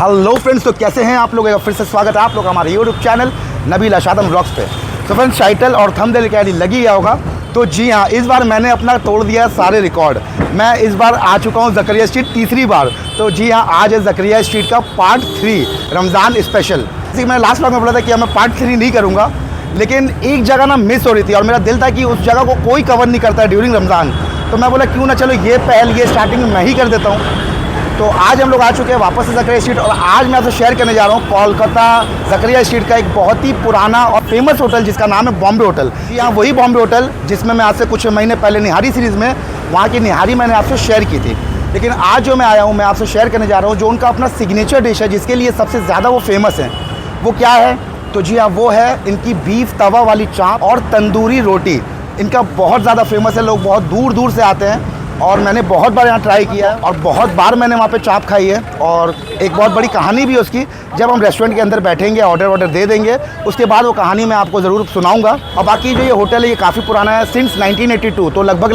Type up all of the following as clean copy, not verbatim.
Hello friends, तो कैसे हैं आप लोग। फिर से स्वागत है आप लोग हमारे यूट्यूब चैनल नबील आशादम ब्लॉग्स पे। तो फ्रेंड्स, टाइटल और थंबनेल की आईडी लगी गया होगा। तो जी हाँ, इस बार मैंने अपना तोड़ दिया सारे रिकॉर्ड। मैं इस बार आ चुका हूँ ज़करिया स्ट्रीट तीसरी बार। तो जी हाँ, आज है ज़करिया स्ट्रीट का पार्ट 3 रमज़ान स्पेशल। जैसे मैंने लास्ट व्लॉग में बोला था कि मैं पार्ट 3 नहीं करूँगा, लेकिन एक जगह ना मिस हो रही थी और मेरा दिल था कि उस जगह को कोई कवर नहीं करता है ड्यूरिंग रमज़ान। तो मैं बोला क्यों ना चलो ये पहल ये स्टार्टिंग में मैं ही कर देता हूँ। तो आज हम लोग आ चुके हैं वापस से ज़करिया स्ट्रीट और आज मैं आपसे शेयर करने जा रहा हूँ कोलकाता ज़करिया स्ट्रीट का एक बहुत ही पुराना और फेमस होटल जिसका नाम है बॉम्बे होटल। यहाँ वही बॉम्बे होटल जिसमें मैं आज से कुछ महीने पहले निहारी सीरीज़ में वहाँ की निहारी मैंने आपसे शेयर की थी। लेकिन आज जो मैं आया हूँ मैं आपसे शेयर करने जा रहा हूँ जो उनका अपना सिग्नेचर डिश है, जिसके लिए सबसे ज़्यादा वो फेमस है। वो क्या है? तो जी हाँ, वो है इनकी बीफ तवा वाली चाप और तंदूरी रोटी। इनका बहुत ज़्यादा फेमस है, लोग बहुत दूर दूर से आते हैं और मैंने बहुत बार यहाँ ट्राई किया है और बहुत बार मैंने वहाँ पे चाप खाई है। और एक बहुत बड़ी कहानी भी है उसकी। जब हम रेस्टोरेंट के अंदर बैठेंगे, ऑर्डर दे देंगे, उसके बाद वो कहानी मैं आपको ज़रूर सुनाऊंगा। और बाकी जो ये होटल है ये काफ़ी पुराना है, सिंस 1982, तो लगभग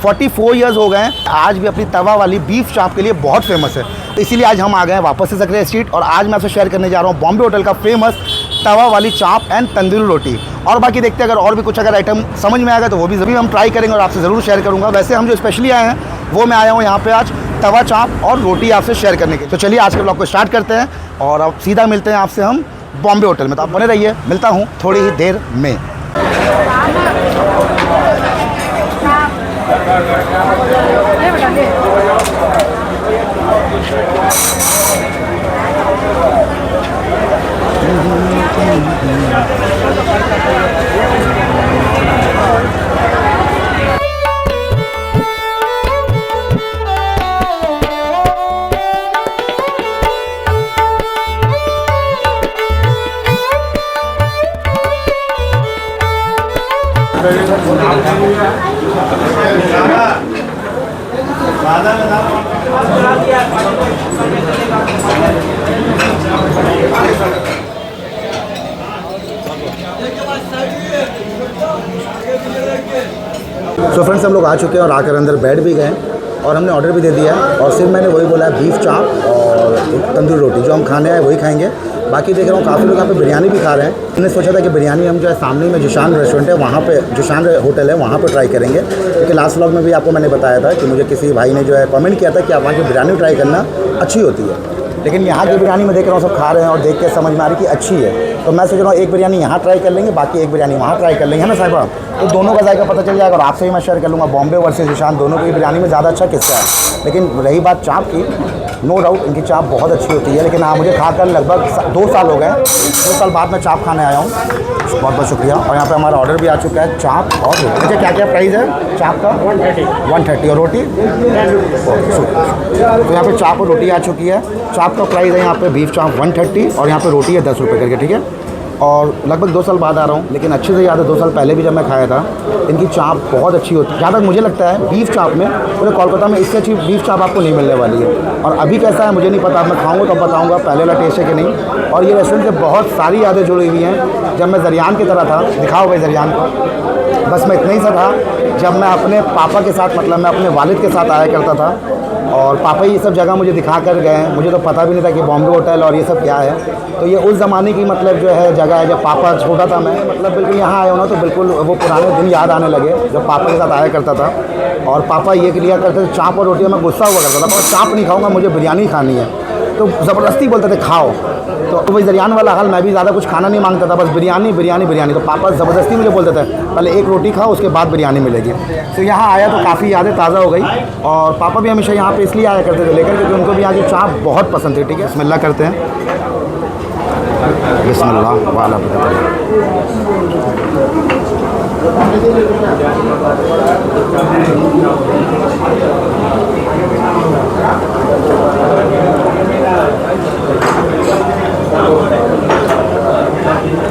44 ईयर्स हो गए हैं। आज भी अपनी तवा वाली बीफ चाप के लिए बहुत फेमस है। तो इसीलिए आज हम आ गए हैं वापस से ज़करिया स्ट्रीट और आज मैं आपसे शेयर करने जा रहा हूँ बॉम्बे होटल का फेमस तवा वाली चाप एंड तंदूरी रोटी। और बाकी देखते हैं, अगर और भी कुछ अगर आइटम समझ में आएगा तो वो भी ज़रूर हम ट्राई करेंगे और आपसे ज़रूर शेयर करूँगा। वैसे हम जो स्पेशली आए हैं वो मैं आया हूँ यहाँ पे आज तवा चाप और रोटी आपसे शेयर करने के। तो चलिए आज के ब्लॉग को स्टार्ट करते हैं और अब सीधा मिलते हैं आपसे हम बॉम्बे होटल में। तो आप बने रहिए, मिलता हूँ थोड़ी ही देर में। तो फ्रेंड्स, हम लोग आ चुके हैं और आकर अंदर बैठ भी गए और हमने ऑर्डर भी दे दिया है। और सिर्फ मैंने वही बोला है, बीफ चाप और तंदूरी रोटी। जो हम खाने आए वही खाएंगे। बाकी देख रहा हूँ काफ़ी लोग यहाँ पे बिरयानी भी खा रहे हैं। हमने सोचा था कि बिरयानी हम जो है सामने में जोशान रेस्टोरेंट है वहाँ पे, जोशान होटल है वहाँ पे ट्राई करेंगे। क्योंकि लास्ट व्लॉग में भी आपको मैंने बताया था कि मुझे किसी भाई ने जो है कमेंट किया था कि आप वहाँ की बिरयानी ट्राई करना, अच्छी होती है। लेकिन यहाँ की बिरयानी में देख रहा हूँ सब खा रहे हैं और देख के समझ में आ रही कि अच्छी है। तो मैं सोच रहा हूँ एक बिरयानी यहाँ ट्राई कर लेंगे, बाकी एक बिरयानी वहाँ ट्राई कर लेंगे, है ना साहिबा। तो दोनों का जायका पता चल जाएगा और आपसे ही मैं शेयर कर लूँगा बॉम्बे वर्सेस जोशान, दोनों की बिरयानी में ज़्यादा अच्छा किसका है। लेकिन रही बात चाप की, नो डाउट इनकी चाप बहुत अच्छी होती है। लेकिन हाँ, मुझे खाकर लगभग 2 साल हो गए। 2 साल बाद मैं चाप खाने आया हूँ। बहुत बहुत शुक्रिया। और यहाँ पे हमारा ऑर्डर भी आ चुका है, चाप और रोटी। अच्छा, क्या क्या प्राइस है चाप का? 130 और रोटी? तो यहाँ पे चाप और रोटी आ चुकी है। चाप का प्राइस है यहाँ पे बीफ चाप 130 और यहाँ पे रोटी है 10 रुपये करके, ठीक है। और लगभग 2 साल बाद आ रहा हूँ, लेकिन अच्छे से याद है 2 साल पहले भी जब मैं खाया था। इनकी चाप बहुत अच्छी होती है। जहाँ तक मुझे लगता है बीफ चाप में पूरे कोलकाता में इससे अच्छी बीफ चाप आपको नहीं मिलने वाली है। और अभी कैसा है मुझे नहीं पता, मैं खाऊंगा तब बताऊंगा पहले वाला टेस्ट है कि नहीं। और ये रेस्टोरेंट से बहुत सारी यादें जुड़ी हुई हैं। जब मैं जरियान की तरह था, दिखाओ भाई जरियान को, बस मैं इतना ही सा था। जब मैं अपने पापा के साथ, मतलब मैं अपने वालिद के साथ आया करता था और पापा ये सब जगह मुझे दिखा कर गए हैं। मुझे तो पता भी नहीं था कि बॉम्बे होटल और ये सब क्या है। तो ये उस ज़माने की मतलब जो है जगह है, जब पापा छोटा था मैं, मतलब बिल्कुल यहाँ आया हूँ ना तो बिल्कुल वो पुराने दिन याद आने लगे जब पापा के साथ आया करता था। और पापा ये लिया करते थे चाप और रोटी। मैं गुस्सा हुआ करता था, और चाप नहीं खाऊंगा, मुझे बिरयानी खानी है। तो ज़बरदस्ती बोलते थे खाओ। तो वही जरियान वाला हाल, मैं भी ज़्यादा कुछ खाना नहीं मांगता था, बस बिरयानी बिरयानी बिरयानी। तो पापा ज़बरदस्ती मुझे बोलते थे पहले एक रोटी खाओ उसके बाद बिरयानी मिलेगी। तो यहाँ आया तो काफ़ी यादें ताज़ा हो गई। और पापा भी हमेशा यहाँ पे इसलिए आया करते थे लेकर, क्योंकि उनको भी यहाँ की चाप बहुत पसंद थी। ठीक है, बिस्मिल्लाह करते हैं। बिस्मिल्लाह वाला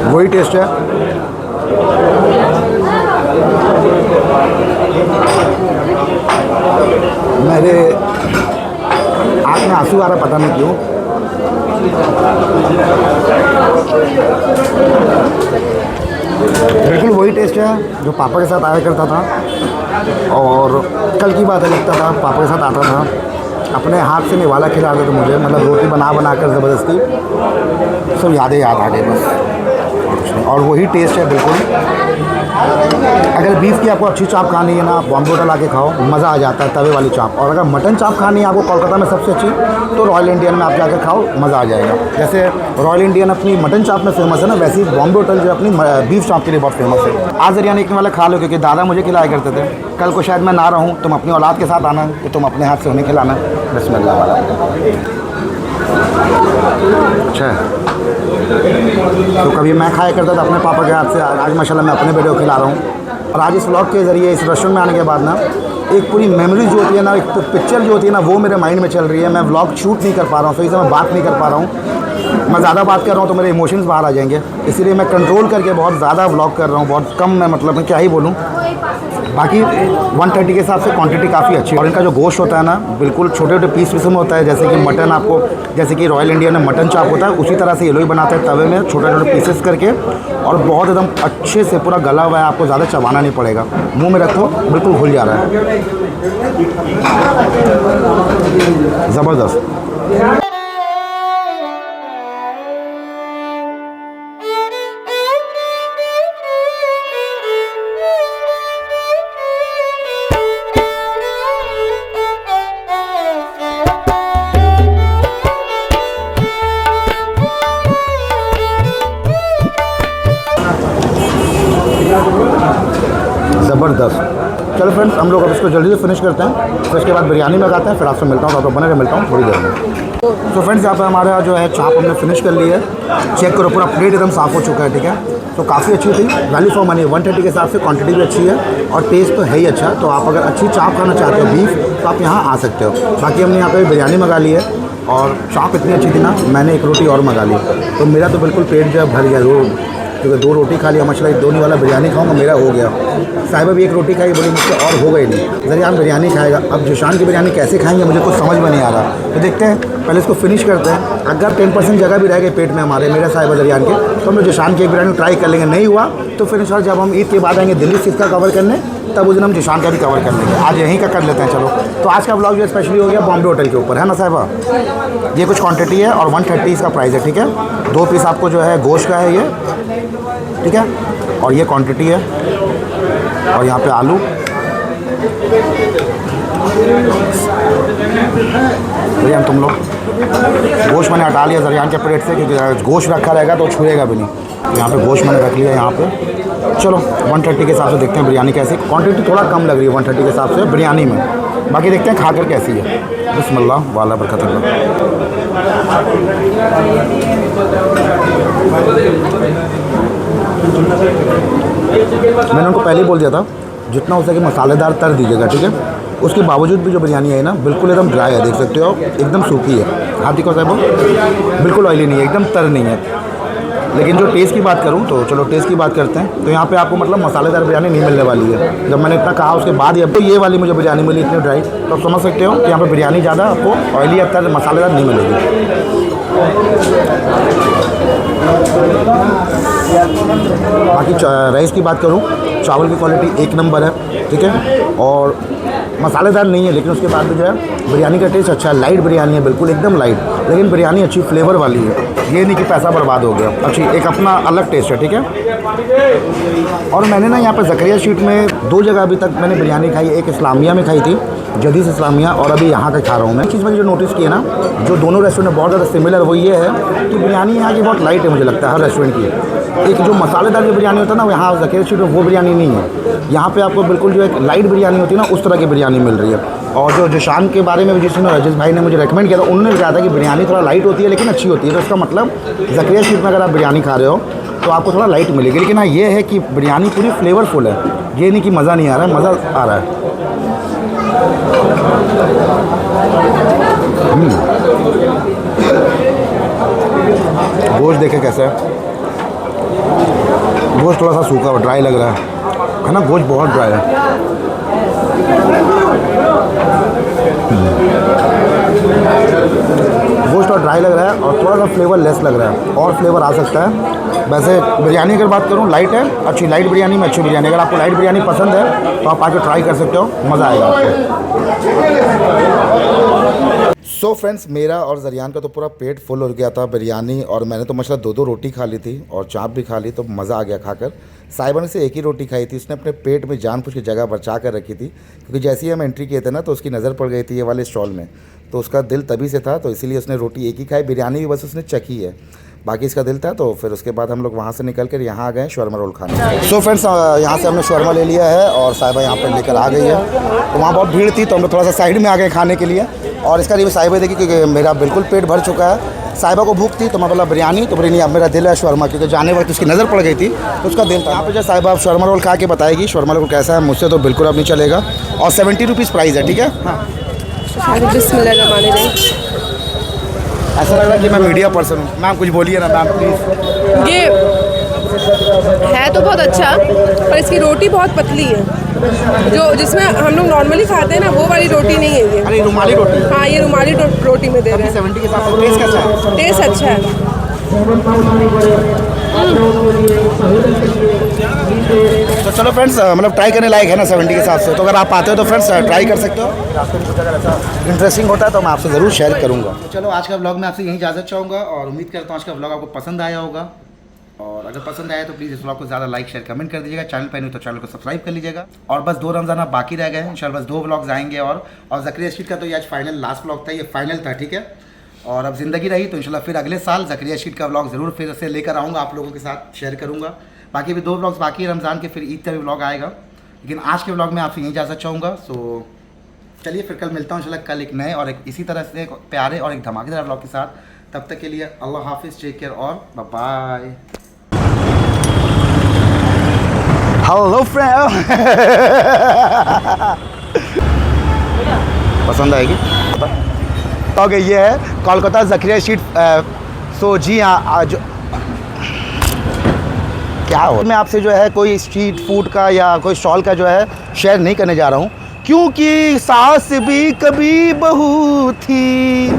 वही टेस्ट है। मेरे आँख में आंसू आ रहा, पता नहीं क्यों। बिल्कुल वही टेस्ट है जो पापा के साथ आया करता था। और कल की बात है, लगता था पापा के साथ आता था अपने हाथ से निवाला खिला दे तो मुझे, मतलब रोटी बना बना कर ज़बरदस्ती, सब यादें याद आ गई बस। और वही टेस्ट है बिल्कुल। अगर बीफ की आपको अच्छी चाप खानी है ना, आप बॉम्बे होटल आके खाओ, मज़ा आ जाता है तवे वाली चाप। और अगर मटन चाप खानी है आपको कोलकाता में सबसे अच्छी, तो रॉयल इंडियन में आप जाकर खाओ, मज़ा आ जाएगा। जैसे रॉयल इंडियन अपनी मटन चाप में फेमस है ना, वैसे ही बॉम्बे होटल जो अपनी बीफ चाप के लिए बहुत फेमस है। आज बिरयानी एक वाला खा लो, क्योंकि दादा मुझे खिलाया करते थे। कल को शायद मैं ना रहूँ, तुम अपनी औलाद के साथ आना, तो तुम अपने हाथ से उन्हें खिलाना। बिस्मिल्लाह वाला। अच्छा, तो कभी मैं खाया करता था अपने पापा के हाथ से, आज माशाल्लाह मैं अपने बेटे को खिला रहा हूँ। और आज इस व्लॉग के ज़रिए इस रेस्टोरेंट में आने के बाद ना, एक पूरी मेमोरीज जो होती है ना, एक पिक्चर जो होती है ना, वो मेरे माइंड में चल रही है। मैं व्लॉग शूट नहीं कर पा रहा हूँ, सही से मैं बात नहीं कर पा रहा हूँ। मैं ज़्यादा बात कर रहा हूँ तो मेरे इमोशंस बाहर आ जाएंगे, इसीलिए मैं कंट्रोल करके बहुत ज़्यादा व्लॉग कर रहा हूँ। बहुत कम, मैं मतलब मैं क्या ही बोलूँ। बाकी 130 के हिसाब से क्वांटिटी काफ़ी अच्छी है। और इनका जो गोश्त होता है ना, बिल्कुल छोटे छोटे पीस में होता है। जैसे कि मटन आपको, जैसे कि रॉयल इंडियन में मटन चाप होता है, उसी तरह से ये लोग बनाते हैं तवे में छोटे छोटे पीसेस करके, और बहुत एकदम अच्छे से पूरा गला हुआ है, आपको ज़्यादा चबाना नहीं पड़ेगा। मुंह में रखो, बिल्कुल घुल जा रहा है, ज़बरदस्त। ज़बरदस्त। चलो फ्रेंड्स, हम लोग अब इसको जल्दी से फिनिश करते हैं, फिर उसके बाद बिरयानी मंगाते हैं। फिर आपसे मिलता हूँ, तो आप लोग बने रहे, मिलता हूँ थोड़ी देर में। तो फ्रेंड्स, यहाँ पर हमारा जो है चाप हमने फिनिश कर ली है। चेक करो, पूरा प्लेट एकदम साफ़ हो चुका है, ठीक है। तो काफ़ी अच्छी थी, वैल्यू फॉर मनी। 130 के हिसाब से क्वांटिटी भी अच्छी है और टेस्ट तो है ही अच्छा। तो आप अगर अच्छी चाप खाना चाहते हो बीफ, तो आप यहाँ आ सकते हो। बाकी हमने यहाँ पर बिरयानी मंगा ली है, और चाप इतनी अच्छी थी ना, मैंने एक रोटी और मंगा ली। तो मेरा तो बिल्कुल पेट जो है भर गया। क्योंकि 2 रोटी खा लिया, मसला 2 वाला बिरयानी खाऊंगा, मेरा हो गया। साहिबा भी 1 रोटी खाई, बोली मुझसे और हो गई नहीं। जरियान बिरयानी खाएगा, अब जिशान की बिरयानी कैसे खाएंगे मुझे कुछ समझ में नहीं आ रहा। तो देखते हैं, पहले इसको फिनिश करते हैं। अगर 10% जगह भी रह गई पेट में हमारे, मेरे साहिबा जरियान के, तो हम लोग जिशान की एक बिरयानी ट्राई कर लेंगे। नहीं हुआ तो फिर इंशाल्लाह जब हम ईद के बाद आएंगे दिल्ली से इसका कवर करने, तब उस दिन हम जिशान का भी कवर कर लेंगे। आज यहीं का कर लेते हैं। चलो, तो आज का ब्लॉग जो स्पेशली हो गया बॉम्बे होटल के ऊपर, है ना साहिबा। ये कुछ क्वांटिटी है और 130 इसका प्राइस है, ठीक है। 2 पीस आपको जो है गोश्त का है ये, ठीक है। और ये क्वांटिटी है, और यहाँ पे आलू, जरियान तुम लोग गोश्त मैंने हटा लिया जरियान के प्लेट से, क्योंकि गोश्त रखा रहेगा तो छुएगा भी नहीं। यहाँ पे गोश्त मैंने रख लिया यहाँ पे। चलो 130 के हिसाब से देखते हैं बिरयानी कैसी। क्वांटिटी थोड़ा कम लग रही है 130 के हिसाब से बिरयानी में, बाकी देखते हैं खाकर कैसी है। बिस्मिल्लाह वाला बरकतुल्लाह। मैंने उनको पहले ही बोल दिया था, जितना हो सके मसालेदार तर दीजिएगा, ठीक है। उसके बावजूद भी जो बिरयानी है ना, बिल्कुल एकदम ड्राई है, देख सकते हो, एकदम सूखी है। हाथ दिखाओ साहब, बिल्कुल ऑयली नहीं है, एकदम तर नहीं है। लेकिन जो टेस्ट की बात करूं, तो चलो टेस्ट की बात करते हैं। तो यहाँ पे आपको मतलब मसालेदार बिरयानी नहीं मिलने वाली है। जब मैंने इतना कहा उसके बाद ही अब तो ये वाली मुझे बिरयानी मिली इतनी ड्राई, तो आप समझ सकते हो कि यहाँ पे बिरयानी ज़्यादा आपको ऑयली या तर मसालेदार नहीं मिलेगी। बाकी राइस की बात करूँ, चावल की क्वालिटी 1 नंबर है, ठीक है। और मसालेदार नहीं है, लेकिन उसके बाद भी जो है बिरयानी का टेस्ट अच्छा है। लाइट बिरयानी है, बिल्कुल एकदम लाइट, लेकिन बिरयानी अच्छी फ्लेवर वाली है। ये नहीं कि पैसा बर्बाद हो गया, अच्छी एक अपना अलग टेस्ट है, ठीक है। और मैंने ना यहाँ पर ज़करिया स्ट्रीट में 2 जगह अभी तक मैंने बिरयानी खाई। एक इस्लामिया में खाई थी, जदीद इस्लामिया, और अभी यहाँ का खा रहा हूँ मैं। चीज़ मैंने जो नोटिस की है ना, जो दोनों रेस्टोरेंट बहुत ज़्यादा सिमिलर, वो ये है कि बिरयानी यहाँ की बहुत लाइट है, मुझे लगता है हर रेस्टोरेंट की। एक जो मसालेदार जो बिरयानी होता है ना, वो यहाँ ज़करिया स्ट्रीट में वो बिरयानी नहीं है। यहाँ पे आपको बिल्कुल जो एक लाइट बिरयानी होती है ना, उस तरह की बिरयानी मिल रही है। और जो जिशान के बारे में जिस भाई ने मुझे रेकमेंड किया था, उन्होंने कहा था कि बिरयानी थोड़ा लाइट होती है लेकिन अच्छी होती है। तो इसका मतलब ज़करिया स्ट्रीट में अगर आप बिरयानी खा रहे हो तो आपको थोड़ा लाइट मिलेगी। लेकिन हाँ, ये है कि बिरयानी पूरी फ्लेवरफुल है, ये नहीं कि मज़ा नहीं आ रहा है, मज़ा आ रहा है। गोश्त देखे कैसा है, गोश्त थोड़ा सा सूखा और ड्राई लग रहा है ना, गोश्त बहुत ड्राई है। गोश्त और ड्राई लग रहा है और थोड़ा सा फ्लेवर लेस लग रहा है, और फ्लेवर आ सकता है। वैसे बिरयानी अगर बात करूँ, लाइट है, अच्छी लाइट बिरयानी में अच्छी बिरयानी। अगर आपको लाइट बिरयानी पसंद है तो आप आके ट्राई कर सकते हो, मज़ा आएगा आपको। सो फ्रेंड्स, मेरा और जरियान का तो पूरा पेट फुल हो गया था बिरयानी, और मैंने तो माशाल्लाह 2-2 रोटी खा ली थी और चाप भी खा ली, तो मज़ा आ गया खाकर। साहिबा ने से एक ही रोटी खाई थी, उसने अपने पेट में जानबूझ के जगह बचा कर रखी थी, क्योंकि जैसे ही हम एंट्री किए थे ना तो उसकी नज़र पड़ गई थी ये वाले स्टॉल में, तो उसका दिल तभी से था, तो इसीलिए उसने रोटी एक ही खाई। बिरयानी भी बस उसने चखी है, बाकी इसका दिल था। तो फिर उसके बाद हम लोग वहाँ से निकल कर यहाँ आ गए शौरमा रोल खाने। सो फ्रेंड्स, यहाँ से हमने शौरमा ले लिया है और साहिबा यहाँ पर लेकर आ गई है। तो वहाँ बहुत भीड़ थी, तो हम लोग थोड़ा सा साइड में आ गए खाने के लिए। और इसका रिव्यू साहिबा देखी, क्योंकि मेरा बिल्कुल पेट भर चुका है। साहिबा को भूख थी तो मैं बोला बिरयानी, तो बिरयानी अब मेरा दिल है शौरमा, क्योंकि जाने वक्त उसकी नज़र पड़ गई थी तो उसका दिल था। यहाँ पर जो साहिबा अब शौरमा रोल खा के बताएगी शौरमा रोल कैसा है। मुझसे तो बिल्कुल अब नहीं चलेगा, और 70 रुपीज़ प्राइस है, ठीक है। हाँ, ऐसा लग रहा है कि मैं मीडिया पर्सन हूँ। मैम कुछ बोलिए ना मैम प्लीज़। ये है तो बहुत अच्छा, पर इसकी रोटी बहुत पतली है, जो जिसमें हम लोग नॉर्मली खाते हैं ना वो वाली रोटी नहीं है ये। अरे रुमाली रोटी। हाँ, ये रुमाली रोटी में दे रहे हैं। 70 के साथ टेस्ट कैसा है? टेस्ट अच्छा है। तो चलो फ्रेंड्स, मतलब ट्राई करने लायक है ना 70 के हिसाब से, तो अगर आप आते हो तो फ्रेंड्स ट्राई कर सकते हो। रास्ते में कुछ अगर ऐसा इंटरेस्टिंग होता है तो मैं आपसे ज़रूर शेयर करूँगा। तो चलो आज का व्लॉग मैं आपसे यहीं इजाज़त चाहूँगा, और उम्मीद करता हूँ आज का व्लॉग आपको पसंद आया होगा। और अगर पसंद आया तो प्लीज़ इस व्लॉग को ज़्यादा लाइक शेयर कमेंट कर दीजिएगा। चैनल पर नहीं तो चैनल को सब्सक्राइब कर लीजिएगा। और बस 2 रमज़ान बाकी रह गए हैं, इंशाल्लाह बस 2 व्लॉग्स आएंगे। और ज़करिया स्ट्रीट का तो ये आज फाइनल लास्ट व्लॉग था, ये फाइनल था, ठीक है। और अब ज़िंदगी रही तो इंशाल्लाह फिर अगले साल ज़करिया स्ट्रीट का व्लॉग ज़रूर फिर से लेकर आऊँगा, आप लोगों के साथ शेयर करूँगा। बाकी भी 2 व्लॉग्स बाकी है रमज़ान के, फिर ईद का भी व्लॉग आएगा। लेकिन आज के व्लॉग में आपसे यहीं इजाज़त चाहूँगा। सो चलिए फिर कल मिलता हूँ इंशाल्लाह, कल एक नए और एक इसी तरह से प्यारे और एक धमाकेदार व्लॉग के साथ। तब तक के लिए अल्लाह हाफिज़, टेक केयर और बाय। Hello friend. पसंद आएगी। ओके, ये है कोलकाता ज़करिया स्ट्रीट। सो जी हाँ, जो क्या हो, मैं आपसे जो है कोई स्ट्रीट फूड का या कोई स्टॉल का जो है शेयर नहीं करने जा रहा हूँ, क्योंकि सास भी कभी बहू थी।